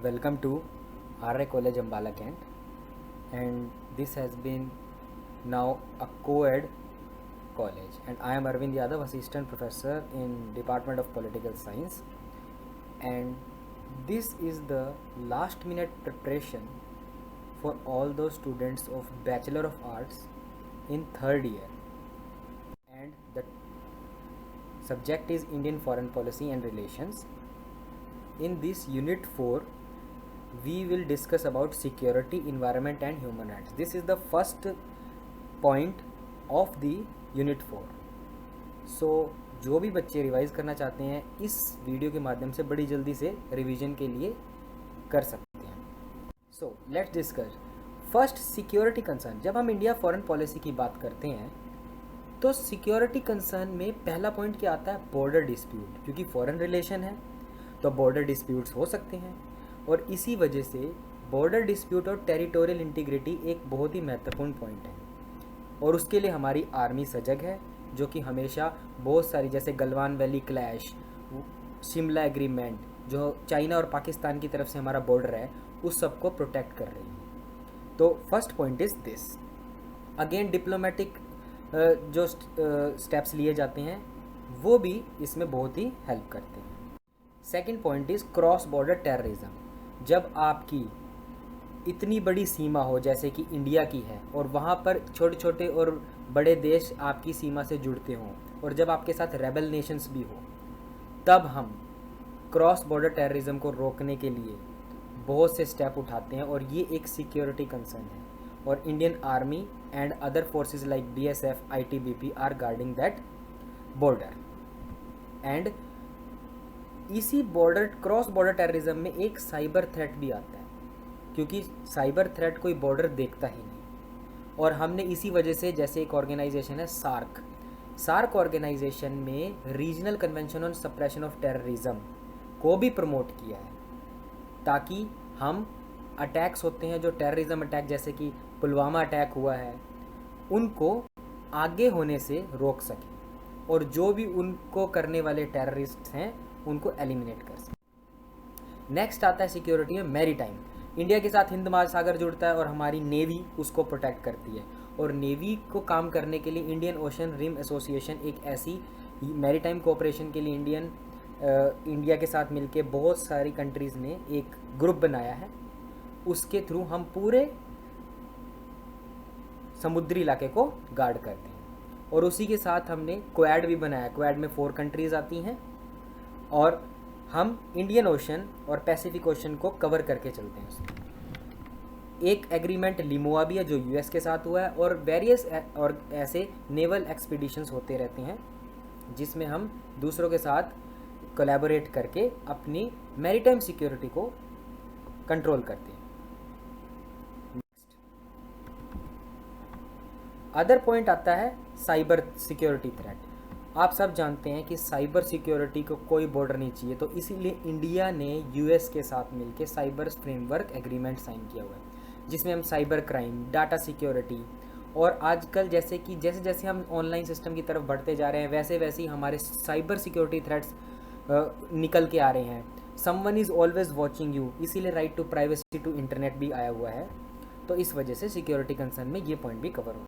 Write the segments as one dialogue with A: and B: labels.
A: Welcome to RI College Ambala Kent, and this has been now a co-ed college, and I am Arvind Yadav, Assistant Professor in Department of Political Science, and this is the last minute preparation for all those students of Bachelor of Arts in third year, and the subject is Indian Foreign Policy and Relations. In this unit 4, we will discuss about security, environment and human rights. This is the first point of the unit 4. So जो भी बच्चे revise करना चाहते हैं इस video के माध्यम से बड़ी जल्दी से रिवीजन के लिए कर सकते हैं. So let's discuss first security concern. जब हम इंडिया फॉरेन पॉलिसी की बात करते हैं तो सिक्योरिटी कंसर्न में पहला पॉइंट क्या आता है? Border dispute. क्योंकि फॉरेन रिलेशन है तो बॉर्डर डिस्प्यूट्स हो सकते हैं, और इसी वजह से बॉर्डर डिस्प्यूट और टेरिटोरियल इंटीग्रिटी एक बहुत ही महत्वपूर्ण पॉइंट है, और उसके लिए हमारी आर्मी सजग है, जो कि हमेशा बहुत सारी जैसे Galwan valley clash, Shimla agreement, जो चाइना और पाकिस्तान की तरफ से हमारा बॉर्डर है, उस सब को प्रोटेक्ट कर रही है. तो first point is this. Again diplomatic जो स्टेप्स लिए जाते हैं वो भी इसमें बहुत ही हेल्प करते हैं. Second point is cross border terrorism. जब आपकी इतनी बड़ी सीमा हो जैसे कि इंडिया की है, और वहाँ पर छोटे छोटे और बड़े देश आपकी सीमा से जुड़ते हों, और जब आपके साथ रेबल नेशंस भी हो, तब हम क्रॉस बॉर्डर टेररिज्म को रोकने के लिए बहुत से स्टेप उठाते हैं, और ये एक सिक्योरिटी कंसर्न है, और Indian army and other forces like BSF, ITBP are guarding that border. And इसी बॉर्डर क्रॉस बॉर्डर टेररिज्म में एक साइबर थ्रेट भी आता है, क्योंकि साइबर थ्रेट कोई बॉर्डर देखता ही नहीं. और हमने इसी वजह से, जैसे एक ऑर्गेनाइजेशन है सार्क ऑर्गेनाइजेशन में regional convention on suppression of terrorism को भी प्रमोट किया है, ताकि हम अटैक्स होते हैं जो टेररिज्म अटैक जैसे कि पुलवामा अटैक हुआ है, उनको आगे होने से रोक सकें, और जो भी उनको करने वाले टेररिस्ट हैं उनको एलिमिनेट कर सकें. नेक्स्ट आता है सिक्योरिटी में मैरीटाइम. इंडिया के साथ हिंद महासागर जुड़ता है और हमारी नेवी उसको प्रोटेक्ट करती है, और नेवी को काम करने के लिए इंडियन ओशन रिम एसोसिएशन एक ऐसी मैरीटाइम कोऑपरेशन के लिए इंडिया के साथ मिलके बहुत सारी कंट्रीज़ ने एक ग्रुप बनाया है. उसके थ्रू हम पूरे समुद्री इलाके को गार्ड करते हैं, और उसी के साथ हमने क्वाड भी बनाया. क्वाड में 4 कंट्रीज़ आती हैं, और हम इंडियन ओशन और पैसिफिक ओशन को कवर करके चलते हैं. एक एग्रीमेंट लिमोआ भी है जो US के साथ हुआ है, और वेरियस और ऐसे नेवल एक्सपीडिशंस होते रहते हैं जिसमें हम दूसरों के साथ कोलैबोरेट करके अपनी मैरीटाइम सिक्योरिटी को कंट्रोल करते हैं. अदर पॉइंट आता है साइबर सिक्योरिटी थ्रेट. आप सब जानते हैं कि साइबर सिक्योरिटी को कोई बॉर्डर नहीं चाहिए, तो इसीलिए इंडिया ने US के साथ मिलकर साइबर फ्रेमवर्क एग्रीमेंट साइन किया हुआ है, जिसमें हम साइबर क्राइम, डाटा सिक्योरिटी, और आजकल जैसे जैसे हम ऑनलाइन सिस्टम की तरफ बढ़ते जा रहे हैं, वैसे वैसे ही हमारे साइबर सिक्योरिटी थ्रेट्स निकल के आ रहे हैं. Someone is always watching you, इसीलिए right to privacy to internet भी आया हुआ है. तो इस वजह से सिक्योरिटी कंसर्न में ये पॉइंट भी कवर हो.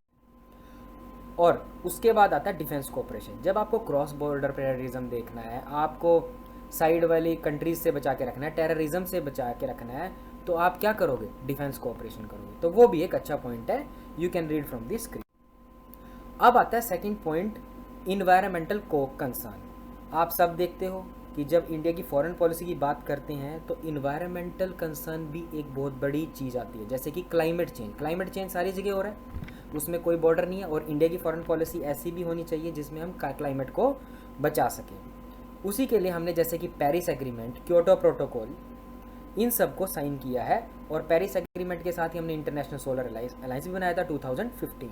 A: और उसके बाद आता है डिफेंस कोऑपरेशन. जब आपको क्रॉस बॉर्डर टेररिज्म देखना है, आपको साइड वाली कंट्रीज से बचा के रखना है, टेररिज्म से बचा के रखना है, तो आप क्या करोगे? डिफेंस कोऑपरेशन करोगे. तो वो भी एक अच्छा पॉइंट है, you can read from the screen. अब आता है सेकंड पॉइंट, इन्वायरमेंटल कंसर्न. आप सब देखते हो कि जब इंडिया की फॉरेन पॉलिसी की बात करते हैं तो इन्वायरमेंटल कंसर्न भी एक बहुत बड़ी चीज़ आती है, जैसे कि क्लाइमेट चेंज सारी जगह हो रहा है, उसमें कोई बॉर्डर नहीं है, और इंडिया की फॉरेन पॉलिसी ऐसी भी होनी चाहिए जिसमें हम क्लाइमेट को बचा सकें. उसी के लिए हमने जैसे कि पेरिस एग्रीमेंट, क्योटो प्रोटोकॉल, इन सब को साइन किया है, और पेरिस एग्रीमेंट के साथ ही हमने इंटरनेशनल सोलर अलायंस भी बनाया था 2015.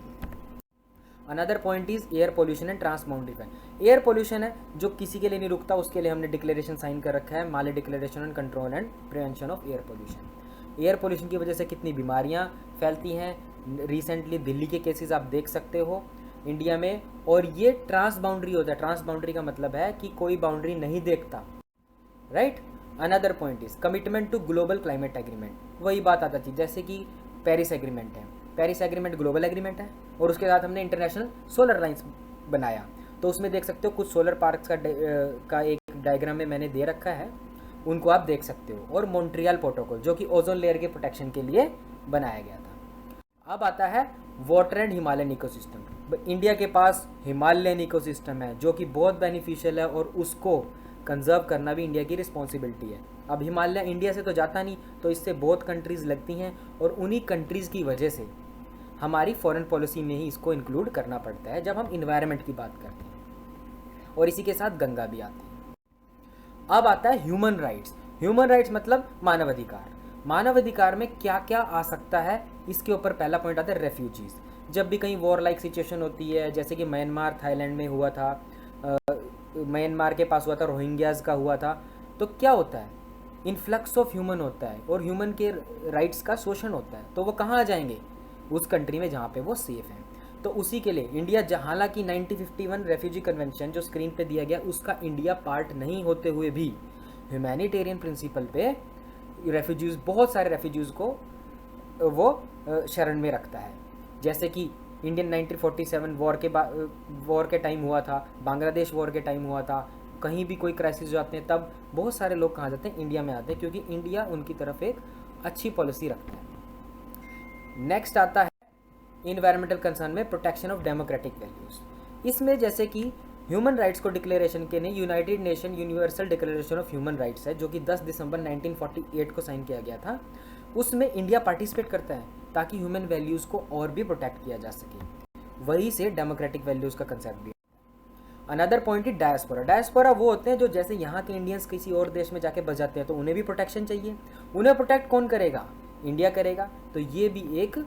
A: Another point is air pollution and transboundary fan. Air pollution है जो किसी के लिए नहीं रुकता, उसके लिए हमने डिक्लेरेशन साइन कर रखा है, Male declaration on control and prevention of air pollution. Air pollution की वजह से कितनी बीमारियां फैलती हैं, रिसेंटली दिल्ली के केसेस आप देख सकते हो इंडिया में, और ये ट्रांस बाउंड्री होता है. ट्रांस बाउंड्री का मतलब है कि कोई बाउंड्री नहीं देखता, right. Another point is commitment to global climate agreement, वही बात आता थी जैसे कि पेरिस एग्रीमेंट है, पेरिस एग्रीमेंट ग्लोबल एग्रीमेंट है और उसके साथ हमने इंटरनेशनल सोलर लाइन्स बनाया। तो उसमें देख सकते हो कुछ सोलर पार्क्स का एक डायग्राम में मैंने दे रखा है, उनको आप देख सकते हो। और मॉन्ट्रियल प्रोटोकॉल जो कि ओजोन लेयर के प्रोटेक्शन के लिए बनाया गया था। अब आता है water and Himalayan ecosystem. India के पास हिमालयन इकोसिस्टम है जो कि बहुत बेनिफिशियल है और उसको कंजर्व करना भी इंडिया की रिस्पॉन्सिबिलिटी है। अब हिमालय इंडिया से तो जाता नहीं, तो इससे बहुत कंट्रीज़ लगती हैं और उन्हीं कंट्रीज़ की वजह से हमारी फॉरेन पॉलिसी में ही इसको इंक्लूड करना पड़ता है जब हम इन्वायरमेंट की बात करते हैं। और इसी के साथ गंगा भी आती है। अब आता है ह्यूमन राइट्स। ह्यूमन राइट्स मतलब मानवाधिकार। मानवाधिकार में क्या क्या आ सकता है, इसके ऊपर पहला पॉइंट आता है रेफ्यूजीज। जब भी कहीं वॉर लाइक सिचुएशन होती है, जैसे कि म्यांमार थाईलैंड में हुआ था, म्यांमार के पास हुआ था, रोहिंग्याज का हुआ था, तो क्या होता है, इन्फ्लक्स ऑफ ह्यूमन होता है और ह्यूमन के राइट्स का शोषण होता है। तो वो कहाँ आ जाएंगे, उस कंट्री में जहाँ पे वो सेफ हैं। तो उसी के लिए इंडिया, हालांकि 1951 रेफ्यूजी कन्वेंशन जो स्क्रीन पे दिया गया उसका इंडिया पार्ट नहीं होते हुए भी ह्यूमैनिटेरियन प्रिंसिपल पे रेफ्यूजीज, बहुत सारे रेफ्यूजीज को वो शरण में रखता है। जैसे कि इंडियन 1947 वॉर के टाइम हुआ था, बांग्लादेश वॉर के टाइम हुआ था, कहीं भी कोई क्राइसिस जो आते हैं तब बहुत सारे लोग कहाँ जाते हैं, इंडिया में आते हैं, क्योंकि इंडिया उनकी तरफ एक अच्छी पॉलिसी रखता है। नेक्स्ट आता है इन्वायरमेंटल कंसर्न में प्रोटेक्शन ऑफ डेमोक्रेटिक वैल्यूज। इसमें जैसे कि ह्यूमन राइट्स को डिक्लेरेशन के लिए United nation universal declaration of human rights है जो कि 10 दिसंबर 1948 को साइन किया गया था। उसमें इंडिया पार्टिसिपेट करता है ताकि ह्यूमन वैल्यूज़ को और भी प्रोटेक्ट किया जा सके। वही से डेमोक्रेटिक वैल्यूज़ का कंसेप्ट भी। Another point is diaspora. Diaspora वो होते हैं जो जैसे यहाँ के इंडियंस किसी और देश में जाके बस जाते हैं तो उन्हें भी प्रोटेक्शन चाहिए। उन्हें प्रोटेक्ट कौन करेगा, इंडिया करेगा। तो ये भी एक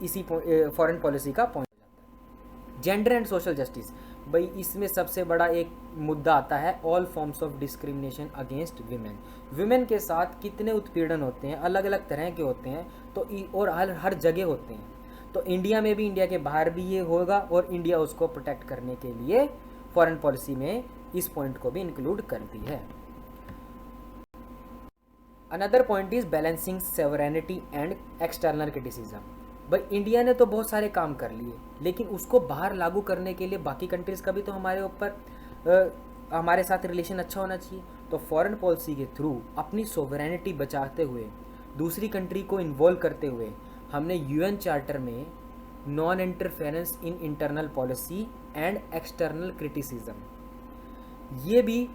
A: इसी फॉरेन पॉलिसी का पॉइंट हो जाता है। जेंडर एंड सोशल जस्टिस, भाई इसमें सबसे बड़ा एक मुद्दा आता है all forms of discrimination against women. Women के साथ कितने उत्पीड़न होते हैं, अलग अलग तरह के होते हैं, तो और हर जगह होते हैं। तो इंडिया में भी, इंडिया के बाहर भी ये होगा और इंडिया उसको प्रोटेक्ट करने के लिए फॉरेन पॉलिसी में इस पॉइंट को भी इंक्लूड करती है। Another point is balancing sovereignty and external criticism. भाई इंडिया ने तो बहुत सारे काम कर लिए, लेकिन उसको बाहर लागू करने के लिए बाकी कंट्रीज़ का भी तो हमारे ऊपर हमारे साथ रिलेशन अच्छा होना चाहिए। तो फॉरेन पॉलिसी के थ्रू अपनी सोवरेनिटी बचाते हुए, दूसरी कंट्री को इन्वॉल्व करते हुए, हमने यूएन चार्टर में non interference in internal policy and external criticism, ये भी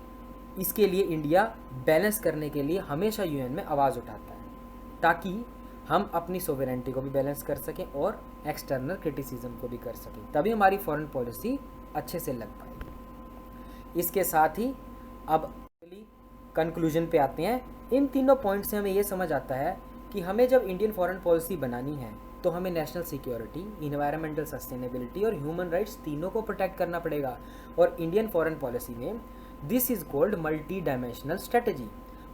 A: इसके लिए इंडिया बैलेंस करने के लिए हमेशा यूएन में आवाज़ उठाता है ताकि हम अपनी सोवरेनिटी को भी बैलेंस कर सकें और एक्सटर्नल क्रिटिसिज्म को भी कर सकें, तभी हमारी फॉरेन पॉलिसी अच्छे से लग पाएगी। इसके साथ ही अब कंक्लूजन पे आते हैं। इन तीनों पॉइंट से हमें ये समझ आता है कि हमें जब इंडियन फॉरेन पॉलिसी बनानी है तो हमें नेशनल सिक्योरिटी, इन्वायरमेंटल सस्टेनेबिलिटी और ह्यूमन राइट्स तीनों को प्रोटेक्ट करना पड़ेगा। और इंडियन फॉरेन पॉलिसी में this is called multi dimensional strategy,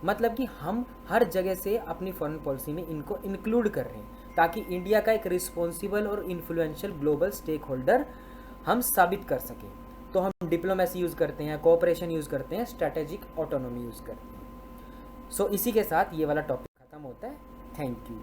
A: मतलब कि हम हर जगह से अपनी फॉरेन पॉलिसी में इनको इंक्लूड कर रहे हैं ताकि इंडिया का एक रिस्पॉन्सिबल और इन्फ्लुएंशियल ग्लोबल स्टेक होल्डर हम साबित कर सकें। तो हम डिप्लोमेसी यूज़ करते हैं, कोऑपरेशन यूज़ करते हैं, स्ट्रैटेजिक ऑटोनॉमी यूज़ करते हैं। सो इसी के साथ ये वाला टॉपिक ख़त्म होता है। Thank you.